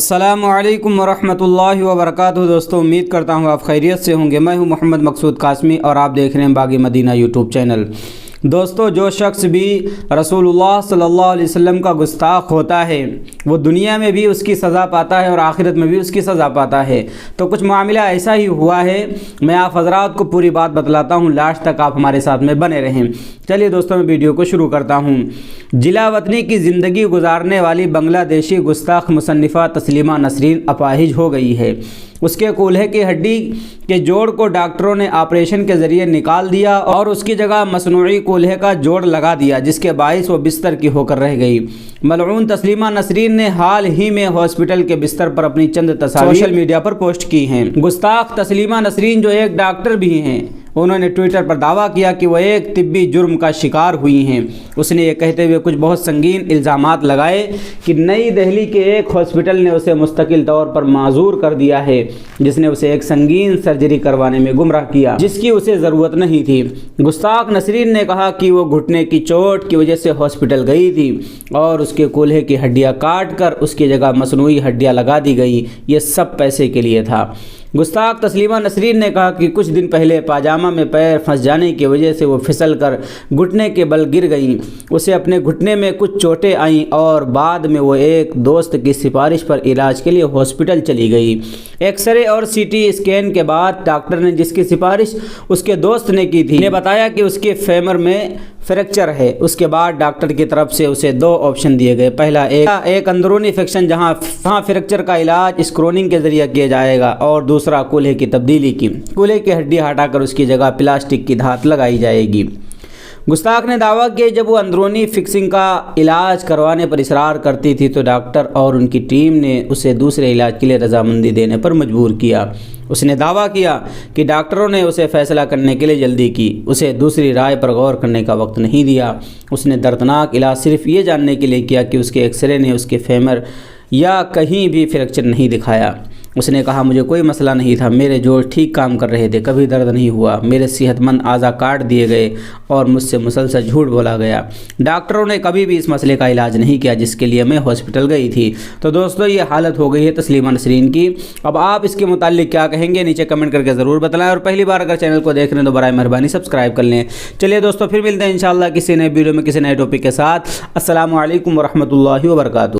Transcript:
अस्सलामुअलैकुम वरहमतुल्लाहि वबरकातुहू। दोस्तों, उम्मीद करता हूँ आप खैरियत से होंगे। मैं हूँ मोहम्मद मकसूद कासमी और आप देख रहे हैं बागी मदीना यूट्यूब चैनल। दोस्तों, जो शख्स भी रसूलुल्लाह सल्लल्लाहु अलैहि वसल्लम का गुस्ताख होता है वो दुनिया में भी उसकी सज़ा पाता है और आखिरत में भी उसकी सज़ा पाता है। तो कुछ मामला ऐसा ही हुआ है। मैं आप हज़रात को पूरी बात बतलाता हूँ, लास्ट तक आप हमारे साथ में बने रहें। चलिए दोस्तों, मैं वीडियो को शुरू करता हूँ। जिला वतनी की ज़िंदगी गुजारने वाली बांग्लादेशी गुस्ताख मुसन्निफ़ा तस्लीमा नसरीन अपाहिज हो गई है। उसके कूल्हे की हड्डी के जोड़ को डॉक्टरों ने ऑपरेशन के ज़रिए निकाल दिया और उसकी जगह मसनूई कूल्हे का जोड़ लगा दिया, जिसके बाइस वो बिस्तर की होकर रह गई। मलऊन तस्लीमा नसरीन ने हाल ही में हॉस्पिटल के बिस्तर पर अपनी चंद तस्वीरें सोशल मीडिया पर पोस्ट की हैं। गुस्ताख तस्लीमा नसरीन, जो एक डॉक्टर भी हैं, उन्होंने ट्विटर पर दावा किया कि वह एक तिब्बी जुर्म का शिकार हुई हैं। उसने ये कहते हुए कुछ बहुत संगीन इल्ज़ामात लगाए कि नई दिल्ली के एक हॉस्पिटल ने उसे मुस्तकिल तौर पर माजूर कर दिया है, जिसने उसे एक संगीन सर्जरी करवाने में गुमराह किया जिसकी उसे ज़रूरत नहीं थी। गुस्ताख नसरीन ने कहा कि वो घुटने की चोट की वजह से हॉस्पिटल गई थी और उसके कूल्हे की हड्डियाँ काट कर उसकी जगह मसनूई हड्डियाँ लगा दी गई। ये सब पैसे के लिए था। गुस्ताख तस्लीमा नसरीन ने कहा कि कुछ दिन पहले पाजामा में पैर फंस जाने की वजह से वो फिसल कर घुटने के बल गिर गई। उसे अपने घुटने में कुछ चोटें आईं और बाद में वो एक दोस्त की सिफारिश पर इलाज के लिए हॉस्पिटल चली गई। एक्सरे और सीटी स्कैन के बाद डॉक्टर ने, जिसकी सिफारिश उसके दोस्त ने की थी, ने बताया कि उसके फेमर में फ्रैक्चर है। उसके बाद डॉक्टर की तरफ से उसे दो ऑप्शन दिए गए। पहला, एक अंदरूनी इन्फेक्शन जहां फ्रैक्चर का इलाज स्क्रोनिंग के जरिए किया जाएगा, और दूसरा कूल्हे की तब्दीली की। कूल्हे की हड्डी हटाकर उसकी जगह प्लास्टिक की धात लगाई जाएगी। गुस्ताख ने दावा किया जब वो अंदरूनी फिक्सिंग का इलाज करवाने पर इसरार करती थी तो डॉक्टर और उनकी टीम ने उसे दूसरे इलाज के लिए रजामंदी देने पर मजबूर किया। उसने दावा किया कि डॉक्टरों ने उसे फैसला करने के लिए जल्दी की, उसे दूसरी राय पर गौर करने का वक्त नहीं दिया। उसने दर्दनाक इलाज सिर्फ ये जानने के लिए किया कि उसके एक्सरे ने उसके फेमर या कहीं भी फ्रैक्चर नहीं दिखाया। उसने कहा, मुझे कोई मसला नहीं था, मेरे जोड़ ठीक काम कर रहे थे, कभी दर्द नहीं हुआ। मेरे सेहतमंद आज़ा काट दिए गए और मुझसे मुसलसल झूठ बोला गया। डॉक्टरों ने कभी भी इस मसले का इलाज नहीं किया जिसके लिए मैं हॉस्पिटल गई थी। तो दोस्तों, ये हालत हो गई है तस्लीमा नसरीन की। अब आप इसके मुताल्लिक क्या कहेंगे, नीचे कमेंट करके ज़रूर बताएं और पहली बार अगर चैनल को देख रहे हैं तो बराए मेहरबानी सब्सक्राइब कर लें। चलिए दोस्तों, फिर मिलते हैं इंशाअल्लाह किसी नए वीडियो में किसी नए टॉपिक के साथ। अस्सलामु अलैकुम वरहमतुल्लाहि वबरकातुहू।